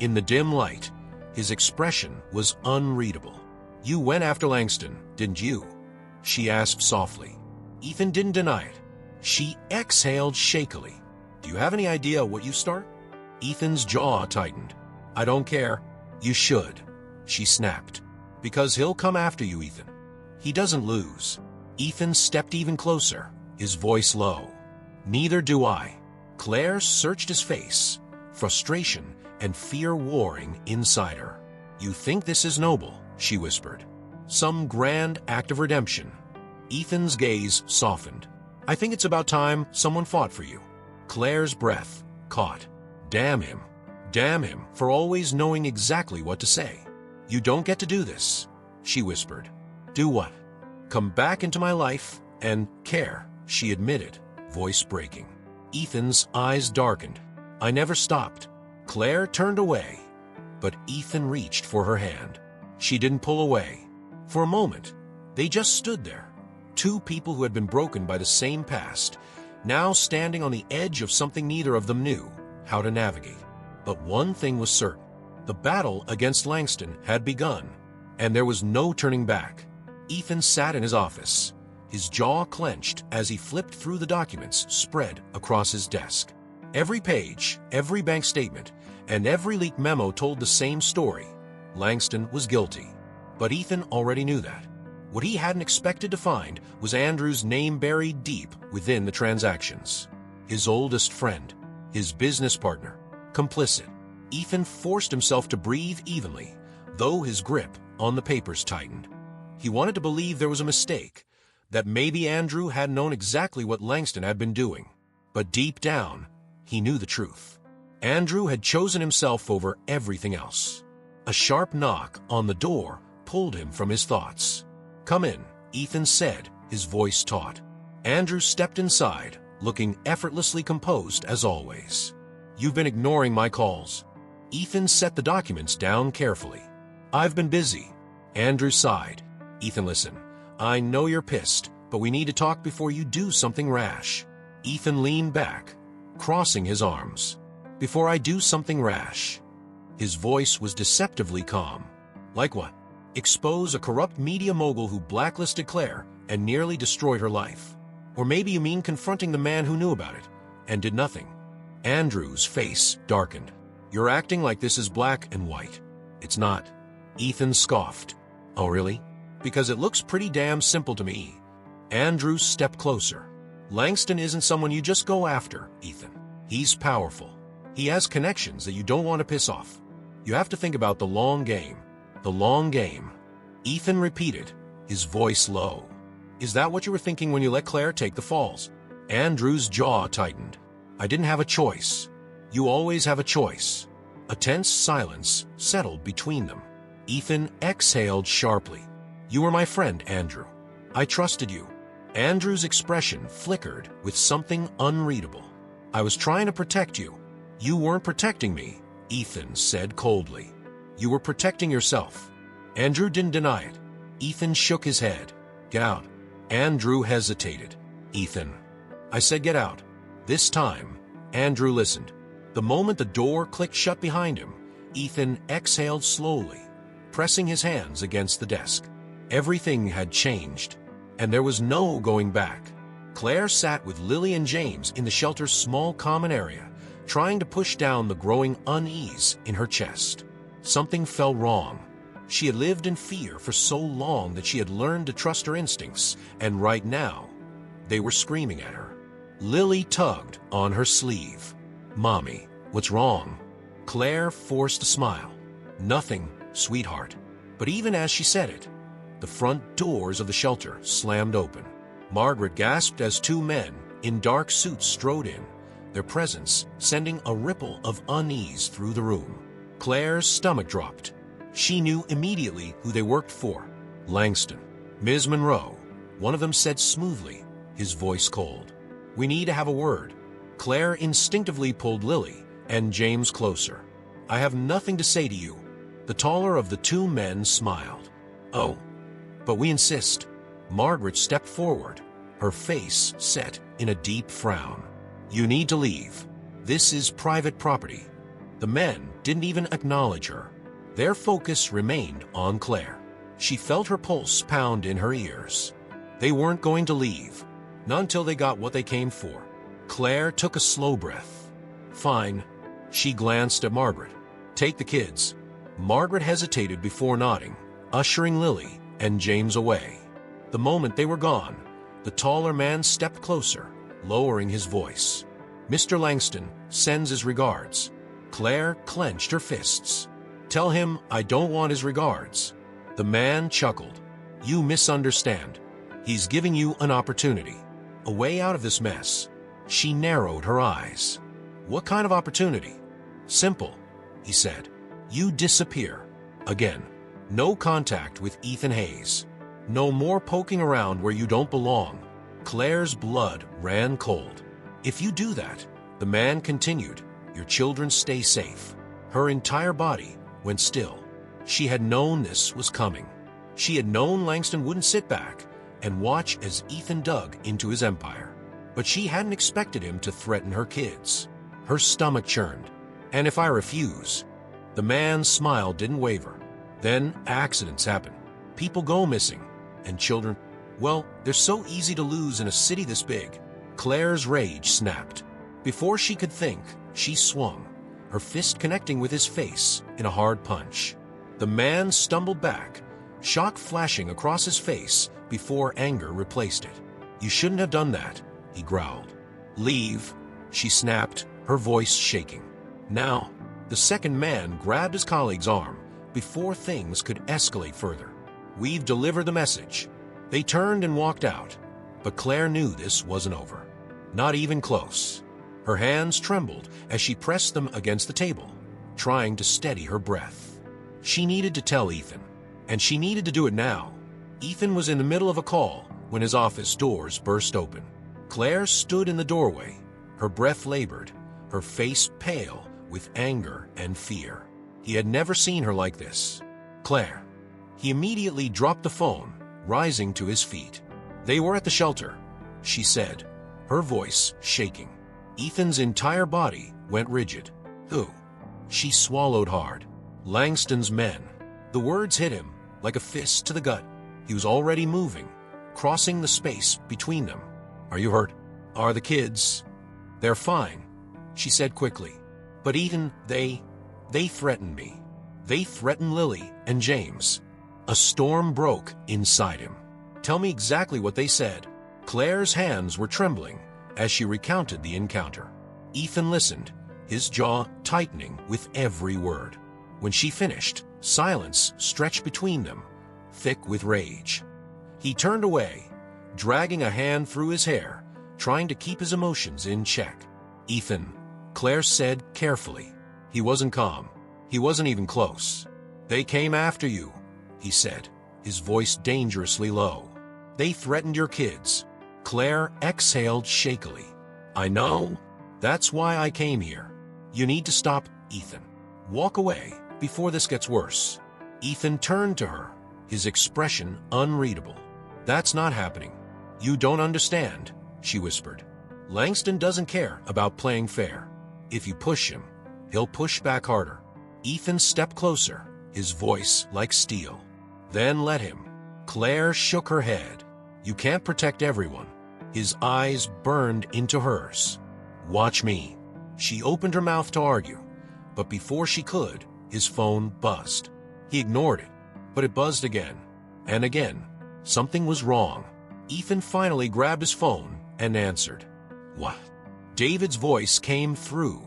In the dim light, his expression was unreadable. You went after Langston, didn't you? She asked softly. Ethan didn't deny it. She exhaled shakily. Do you have any idea what you start? Ethan's jaw tightened. I don't care. You should, she snapped. Because he'll come after you, Ethan. He doesn't lose. Ethan stepped even closer, his voice low. Neither do I. Claire searched his face, frustration and fear warring inside her. You think this is noble, she whispered. Some grand act of redemption. Ethan's gaze softened. I think it's about time someone fought for you. Claire's breath caught. Damn him. Damn him for always knowing exactly what to say. You don't get to do this, she whispered. Do what? Come back into my life and care, she admitted, voice breaking. Ethan's eyes darkened. I never stopped. Claire turned away, but Ethan reached for her hand. She didn't pull away. For a moment, they just stood there. Two people who had been broken by the same past, now standing on the edge of something neither of them knew how to navigate. But one thing was certain. The battle against Langston had begun, and there was no turning back. Ethan sat in his office, his jaw clenched as he flipped through the documents spread across his desk. Every page, every bank statement, and every leaked memo told the same story. Langston was guilty. But Ethan already knew that. What he hadn't expected to find was Andrew's name buried deep within the transactions. His oldest friend, his business partner, complicit. Ethan forced himself to breathe evenly, though his grip on the papers tightened. He wanted to believe there was a mistake, that maybe Andrew had known exactly what Langston had been doing. But deep down, he knew the truth. Andrew had chosen himself over everything else. A sharp knock on the door pulled him from his thoughts. Come in, Ethan said, his voice taut. Andrew stepped inside, looking effortlessly composed as always. You've been ignoring my calls. Ethan set the documents down carefully. I've been busy. Andrew sighed. Ethan, listen. I know you're pissed, but we need to talk before you do something rash. Ethan leaned back, crossing his arms. Before I do something rash. His voice was deceptively calm. Like what? Expose a corrupt media mogul who blacklisted Claire and nearly destroyed her life. Or maybe you mean confronting the man who knew about it and did nothing. Andrew's face darkened. You're acting like this is black and white. It's not. Ethan scoffed. Oh, really? Because it looks pretty damn simple to me. Andrew stepped closer. Langston isn't someone you just go after, Ethan. He's powerful. He has connections that you don't want to piss off. You have to think about the long game. The long game. Ethan repeated, his voice low. Is that what you were thinking when you let Claire take the falls? Andrew's jaw tightened. I didn't have a choice. You always have a choice. A tense silence settled between them. Ethan exhaled sharply. You were my friend, Andrew. I trusted you. Andrew's expression flickered with something unreadable. I was trying to protect you. You weren't protecting me, Ethan said coldly. You were protecting yourself. Andrew didn't deny it. Ethan shook his head. Get out. Andrew hesitated. Ethan. I said get out. This time, Andrew listened. The moment the door clicked shut behind him, Ethan exhaled slowly, pressing his hands against the desk. Everything had changed, and there was no going back. Claire sat with Lily and James in the shelter's small common area, trying to push down the growing unease in her chest. Something felt wrong. She had lived in fear for so long that she had learned to trust her instincts, and right now, they were screaming at her. Lily tugged on her sleeve. Mommy, what's wrong? Claire forced a smile. Nothing, sweetheart. But even as she said it, the front doors of the shelter slammed open. Margaret gasped as two men in dark suits strode in, their presence sending a ripple of unease through the room. Claire's stomach dropped. She knew immediately who they worked for. Langston. Ms. Monroe. One of them said smoothly, his voice cold. We need to have a word. Claire instinctively pulled Lily and James closer. I have nothing to say to you. The taller of the two men smiled. Oh, but we insist. Margaret stepped forward, her face set in a deep frown. You need to leave. This is private property. The men didn't even acknowledge her. Their focus remained on Claire. She felt her pulse pound in her ears. They weren't going to leave, not until they got what they came for. Claire took a slow breath. Fine. She glanced at Margaret. Take the kids. Margaret hesitated before nodding, ushering Lily and James away. The moment they were gone, the taller man stepped closer, lowering his voice. Mr. Langston sends his regards. Claire clenched her fists. Tell him I don't want his regards. The man chuckled. You misunderstand. He's giving you an opportunity. A way out of this mess. She narrowed her eyes. What kind of opportunity? Simple, he said. You disappear. Again. No contact with Ethan Hayes. No more poking around where you don't belong. Claire's blood ran cold. If you do that, the man continued, your children stay safe. Her entire body went still. She had known this was coming. She had known Langston wouldn't sit back and watch as Ethan dug into his empire. But she hadn't expected him to threaten her kids. Her stomach churned. And if I refuse? The man's smile didn't waver. Then accidents happen. People go missing. And children, well, they're so easy to lose in a city this big. Claire's rage snapped. Before she could think, she swung, her fist connecting with his face in a hard punch. The man stumbled back, shock flashing across his face before anger replaced it. You shouldn't have done that, he growled. Leave, she snapped, her voice shaking. Now, the second man grabbed his colleague's arm before things could escalate further. We've delivered the message. They turned and walked out, but Claire knew this wasn't over. Not even close. Her hands trembled as she pressed them against the table, trying to steady her breath. She needed to tell Ethan, and she needed to do it now. Ethan was in the middle of a call when his office doors burst open. Claire stood in the doorway, her breath labored, her face pale with anger and fear. He had never seen her like this. Claire. He immediately dropped the phone, rising to his feet. They were at the shelter, she said, her voice shaking. Ethan's entire body went rigid. Who? She swallowed hard. Langston's men. The words hit him like a fist to the gut. He was already moving, crossing the space between them. Are you hurt? Are the kids? They're fine, she said quickly. But Ethan, they threatened me. They threatened Lily and James. A storm broke inside him. Tell me exactly what they said. Claire's hands were trembling as she recounted the encounter. Ethan listened, his jaw tightening with every word. When she finished, silence stretched between them, thick with rage. He turned away, dragging a hand through his hair, trying to keep his emotions in check. Ethan, Claire said carefully. He wasn't calm. He wasn't even close. They came after you, he said, his voice dangerously low. They threatened your kids. Claire exhaled shakily. I know. That's why I came here. You need to stop, Ethan. Walk away before this gets worse. Ethan turned to her, his expression unreadable. That's not happening. You don't understand, she whispered. Langston doesn't care about playing fair. If you push him, he'll push back harder. Ethan stepped closer, his voice like steel. Then let him. Claire shook her head. You can't protect everyone. His eyes burned into hers. Watch me. She opened her mouth to argue, but before she could, his phone buzzed. He ignored it, but it buzzed again. And again. Something was wrong. Ethan finally grabbed his phone and answered. What? David's voice came through,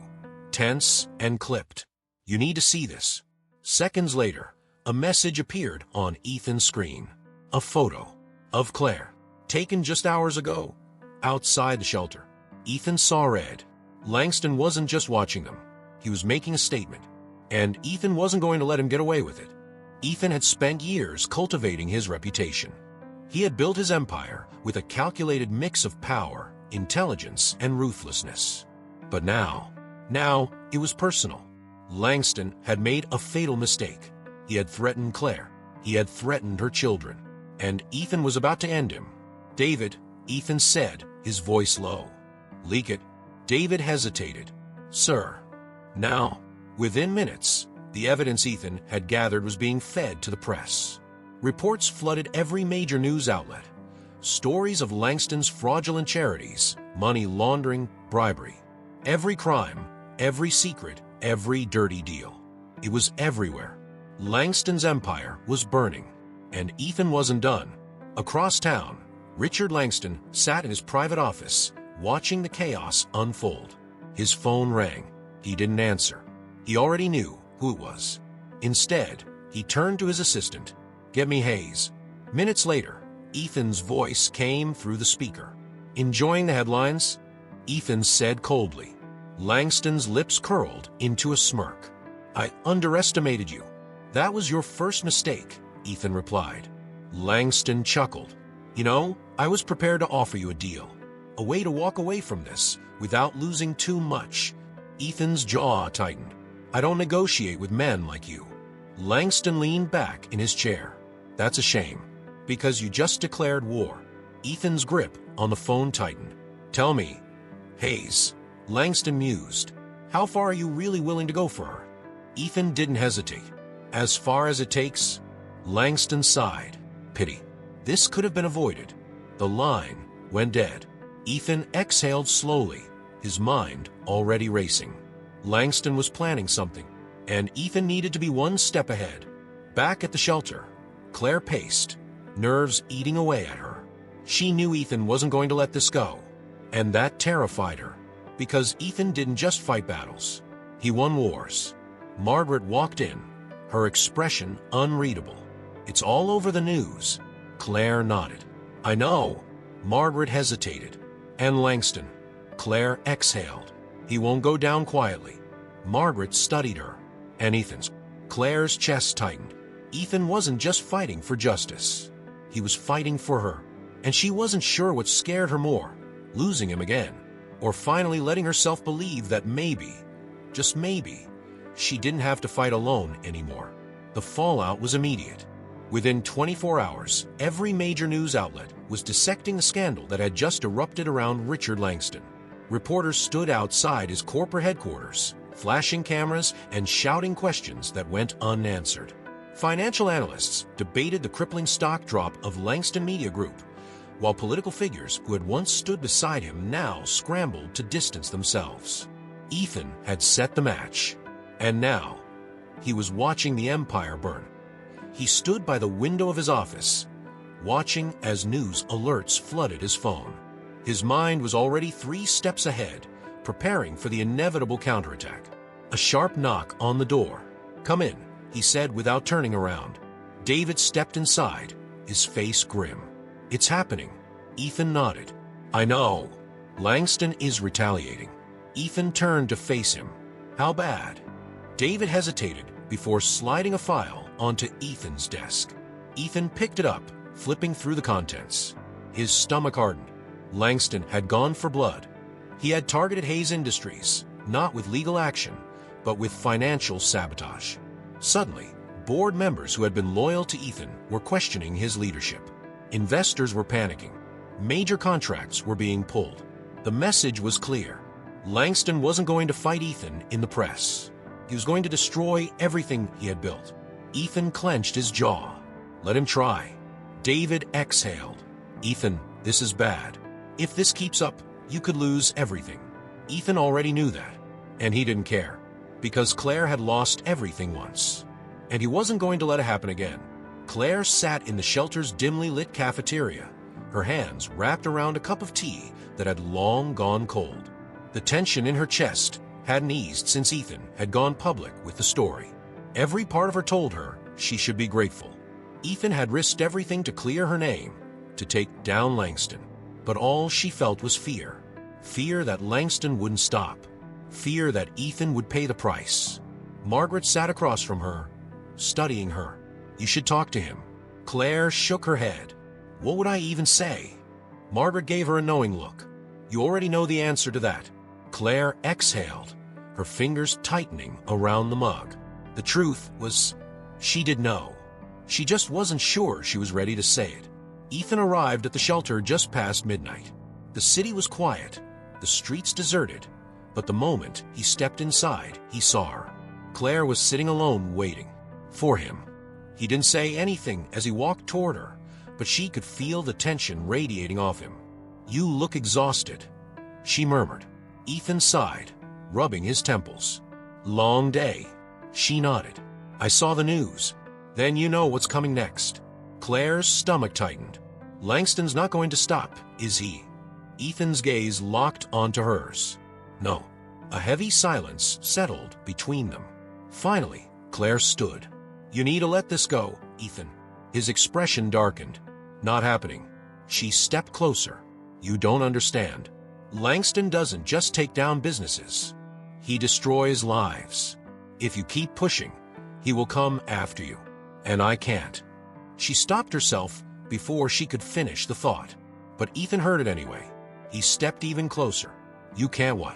tense and clipped. You need to see this. Seconds later, a message appeared on Ethan's screen. A photo of Claire, taken just hours ago, outside the shelter. Ethan saw red. Langston wasn't just watching them. He was making a statement. And Ethan wasn't going to let him get away with it. Ethan had spent years cultivating his reputation. He had built his empire with a calculated mix of power, intelligence, and ruthlessness. But now it was personal. Langston had made a fatal mistake. He had threatened Claire. He had threatened her children. And Ethan was about to end him. David, Ethan said, his voice low. Leak it. David hesitated. Sir. Now. Within minutes, the evidence Ethan had gathered was being fed to the press. Reports flooded every major news outlet. Stories of Langston's fraudulent charities, money laundering, bribery. Every crime, every secret, every dirty deal. It was everywhere. Langston's empire was burning, and Ethan wasn't done. Across town, Richard Langston sat in his private office, watching the chaos unfold. His phone rang. He didn't answer. He already knew who it was. Instead, he turned to his assistant. Get me Hayes. Minutes later, Ethan's voice came through the speaker. Enjoying the headlines? Ethan said coldly. Langston's lips curled into a smirk. I underestimated you. That was your first mistake, Ethan replied. Langston chuckled. You know, I was prepared to offer you a deal. A way to walk away from this without losing too much. Ethan's jaw tightened. I don't negotiate with men like you. Langston leaned back in his chair. That's a shame, because you just declared war. Ethan's grip on the phone tightened. Tell me, Hayes, Langston mused. How far are you really willing to go for her? Ethan didn't hesitate. As far as it takes? Langston sighed. Pity. This could have been avoided. The line went dead. Ethan exhaled slowly, his mind already racing. Langston was planning something, and Ethan needed to be one step ahead. Back at the shelter, Claire paced, nerves eating away at her. She knew Ethan wasn't going to let this go, and that terrified her, because Ethan didn't just fight battles. He won wars. Margaret walked in, her expression unreadable. It's all over the news. Claire nodded. I know. Margaret hesitated. And Langston. Claire exhaled. He won't go down quietly. Margaret studied her. And Ethan's. Claire's chest tightened. Ethan wasn't just fighting for justice. He was fighting for her. And she wasn't sure what scared her more, losing him again, or finally letting herself believe that maybe, just maybe, she didn't have to fight alone anymore. The fallout was immediate. Within 24 hours, every major news outlet was dissecting the scandal that had just erupted around Richard Langston. Reporters stood outside his corporate headquarters, flashing cameras and shouting questions that went unanswered. Financial analysts debated the crippling stock drop of Langston Media Group, while political figures who had once stood beside him now scrambled to distance themselves. Ethan had set the match, and now he was watching the empire burn. He stood by the window of his office, watching as news alerts flooded his phone. His mind was already 3 steps ahead, preparing for the inevitable counterattack. A sharp knock on the door. Come in, he said without turning around. David stepped inside, his face grim. It's happening. Ethan nodded. I know. Langston is retaliating. Ethan turned to face him. How bad? David hesitated before sliding a file onto Ethan's desk. Ethan picked it up, flipping through the contents. His stomach hardened. Langston had gone for blood. He had targeted Hayes Industries, not with legal action, but with financial sabotage. Suddenly, board members who had been loyal to Ethan were questioning his leadership. Investors were panicking. Major contracts were being pulled. The message was clear. Langston wasn't going to fight Ethan in the press. He was going to destroy everything he had built. Ethan clenched his jaw. Let him try. David exhaled. Ethan, this is bad. If this keeps up, you could lose everything. Ethan already knew that, and he didn't care, because Claire had lost everything once, and he wasn't going to let it happen again. Claire sat in the shelter's dimly lit cafeteria, her hands wrapped around a cup of tea that had long gone cold. The tension in her chest hadn't eased since Ethan had gone public with the story. Every part of her told her she should be grateful. Ethan had risked everything to clear her name, to take down Langston. But all she felt was fear. Fear that Langston wouldn't stop. Fear that Ethan would pay the price. Margaret sat across from her, studying her. You should talk to him. Claire shook her head. What would I even say? Margaret gave her a knowing look. You already know the answer to that. Claire exhaled, her fingers tightening around the mug. The truth was, she did know. She just wasn't sure she was ready to say it. Ethan arrived at the shelter just past midnight. The city was quiet, the streets deserted, But the moment he stepped inside, he saw her. Claire was sitting alone, waiting for him. He didn't say anything as he walked toward her, but she could feel the tension radiating off him. "You look exhausted," she murmured. Ethan sighed, rubbing his temples. "Long day." She nodded. "I saw the news." "Then you know what's coming next." Claire's stomach tightened. "Langston's not going to stop, is he?" Ethan's gaze locked onto hers. "No." A heavy silence settled between them. Finally, Claire stood. "You need to let this go, Ethan." His expression darkened. "Not happening." She stepped closer. "You don't understand. Langston doesn't just take down businesses. He destroys lives. If you keep pushing, he will come after you. And I can't." She stopped herself before she could finish the thought. But Ethan heard it anyway. He stepped even closer. "You can't what?"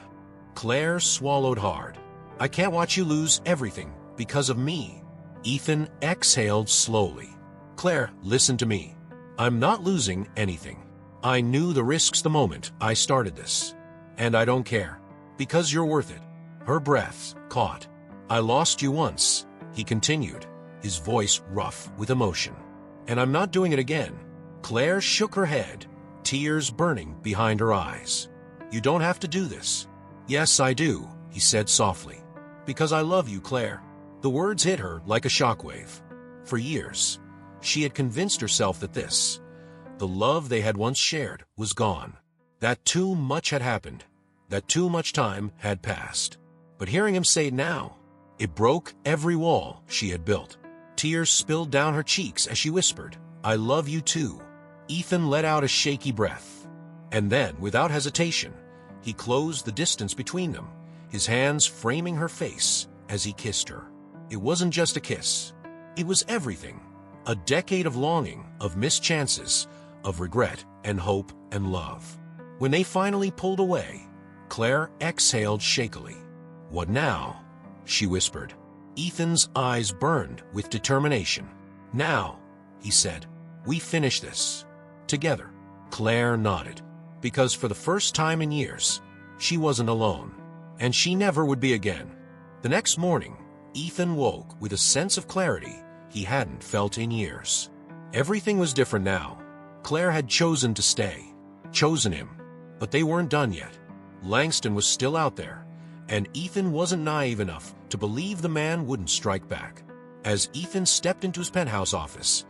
Claire swallowed hard. "I can't watch you lose everything because of me." Ethan exhaled slowly. "Claire, listen to me. I'm not losing anything. I knew the risks the moment I started this. And I don't care. Because you're worth it." Her breath caught. "I lost you once," he continued, his voice rough with emotion. "And I'm not doing it again." Claire shook her head, tears burning behind her eyes. "You don't have to do this." "Yes, I do," he said softly. "Because I love you, Claire." The words hit her like a shockwave. For years, she had convinced herself that the love they had once shared, was gone. That too much had happened. That too much time had passed. But hearing him say it now, it broke every wall she had built. Tears spilled down her cheeks as she whispered, "I love you too." Ethan let out a shaky breath. And then, without hesitation, he closed the distance between them, his hands framing her face as he kissed her. It wasn't just a kiss. It was everything. A decade of longing, of missed chances, of regret and hope and love. When they finally pulled away, Claire exhaled shakily. "What now?" she whispered. Ethan's eyes burned with determination. "Now," he said, "we finish this. Together." Claire nodded. Because for the first time in years, she wasn't alone. And she never would be again. The next morning, Ethan woke with a sense of clarity he hadn't felt in years. Everything was different now. Claire had chosen to stay. Chosen him. But they weren't done yet. Langston was still out there. And Ethan wasn't naive enough to believe the man wouldn't strike back. As Ethan stepped into his penthouse office,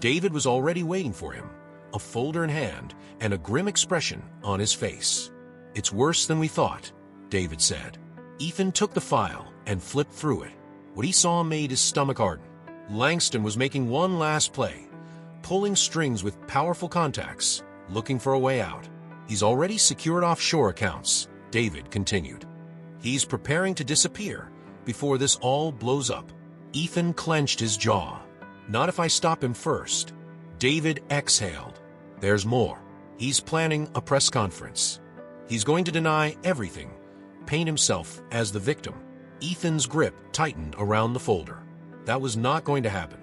David was already waiting for him, a folder in hand and a grim expression on his face. "It's worse than we thought," David said. Ethan took the file and flipped through it. What he saw made his stomach harden. Langston was making one last play, pulling strings with powerful contacts, looking for a way out. "He's already secured offshore accounts," David continued. "He's preparing to disappear before this all blows up." Ethan clenched his jaw. "Not if I stop him first." David exhaled. "There's more. He's planning a press conference. He's going to deny everything, paint himself as the victim." Ethan's grip tightened around the folder. That was not going to happen.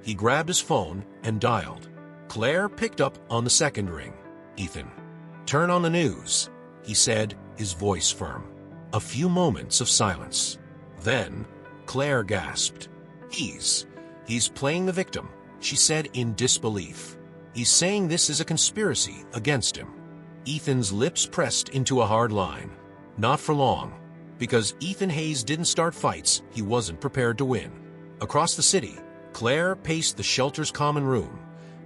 He grabbed his phone and dialed. Claire picked up on the second ring. "Ethan, turn on the news," he said, his voice firm. A few moments of silence. Then, Claire gasped. He's playing the victim," she said in disbelief. "He's saying this is a conspiracy against him." Ethan's lips pressed into a hard line. Not for long. Because Ethan Hayes didn't start fights he wasn't prepared to win. Across the city, Claire paced the shelter's common room,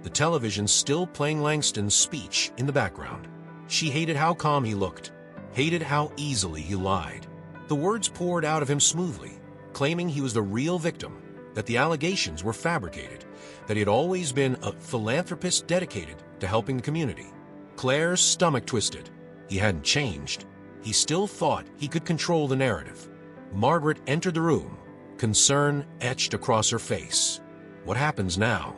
the television still playing Langston's speech in the background. She hated how calm he looked, hated how easily he lied. The words poured out of him smoothly, claiming he was the real victim, that the allegations were fabricated, that he had always been a philanthropist dedicated to helping the community. Claire's stomach twisted. He hadn't changed. He still thought he could control the narrative. Margaret entered the room, concern etched across her face. What happens now?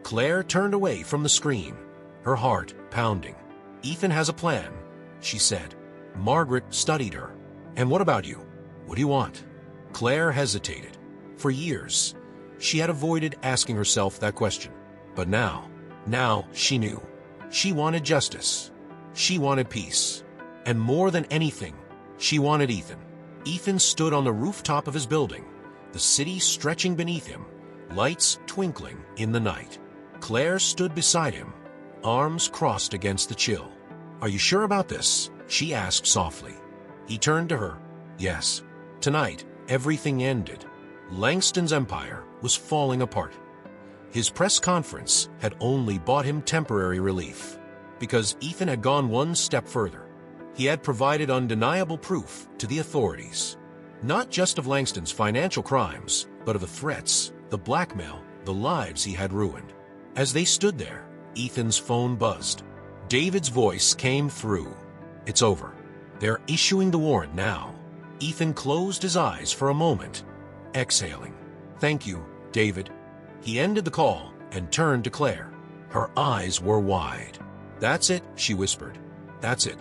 Claire turned away from the screen, her heart pounding. "Ethan has a plan," she said. Margaret studied her. "And what about you? What do you want?" Claire hesitated. For years, she had avoided asking herself that question. But now she knew. She wanted justice. She wanted peace. And more than anything, She wanted Ethan. Ethan stood on the rooftop of his building, the city stretching beneath him, lights twinkling in the night. Claire stood beside him, arms crossed against the chill. "Are you sure about this?" she asked softly. He turned to her. "Yes." Tonight, everything ended. Langston's empire was falling apart. His press conference had only bought him temporary relief, because Ethan had gone one step further. He had provided undeniable proof to the authorities, not just of Langston's financial crimes, but of the threats, the blackmail, the lives he had ruined. As they stood there, Ethan's phone buzzed. David's voice came through. "It's over. They're issuing the warrant now." Ethan closed his eyes for a moment, exhaling. "Thank you, David." He ended the call and turned to Claire. Her eyes were wide. "That's it," she whispered. "That's it."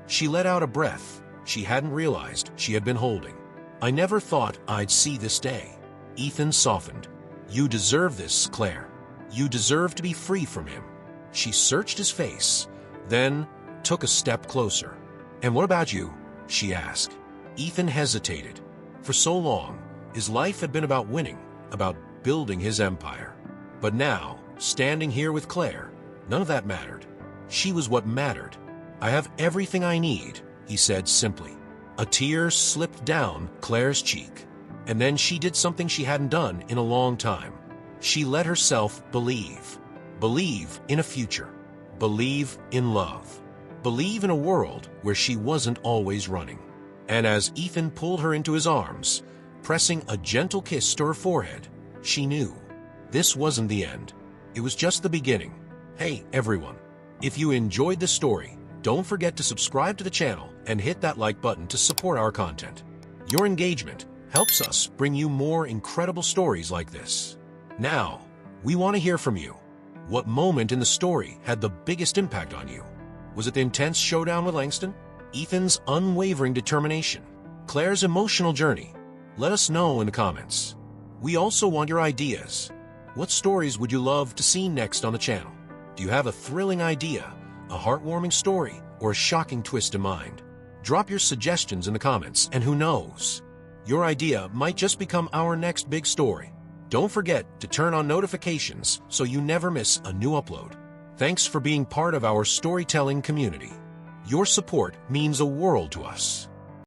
She let out a breath she hadn't realized she had been holding. "I never thought I'd see this day." Ethan softened. "You deserve this, Claire. You deserve to be free from him." She searched his face, then took a step closer. "And what about you?" she asked. Ethan hesitated. For so long, his life had been about winning, about building his empire. But now, standing here with Claire, none of that mattered. She was what mattered. "I have everything I need," he said simply. A tear slipped down Claire's cheek, and then she did something she hadn't done in a long time. She let herself believe. Believe in a future. Believe in love. Believe in a world where she wasn't always running. And as Ethan pulled her into his arms, pressing a gentle kiss to her forehead, she knew this wasn't the end. It was just the beginning. Hey, everyone. If you enjoyed this story, don't forget to subscribe to the channel and hit that like button to support our content. Your engagement helps us bring you more incredible stories like this. Now, we want to hear from you. What moment in the story had the biggest impact on you? Was it the intense showdown with Langston? Ethan's unwavering determination? Claire's emotional journey? Let us know in the comments. We also want your ideas. What stories would you love to see next on the channel? Do you have a thrilling idea, a heartwarming story, or a shocking twist in mind? Drop your suggestions in the comments, and who knows? Your idea might just become our next big story. Don't forget to turn on notifications so you never miss a new upload. Thanks for being part of our storytelling community. Your support means a world to us.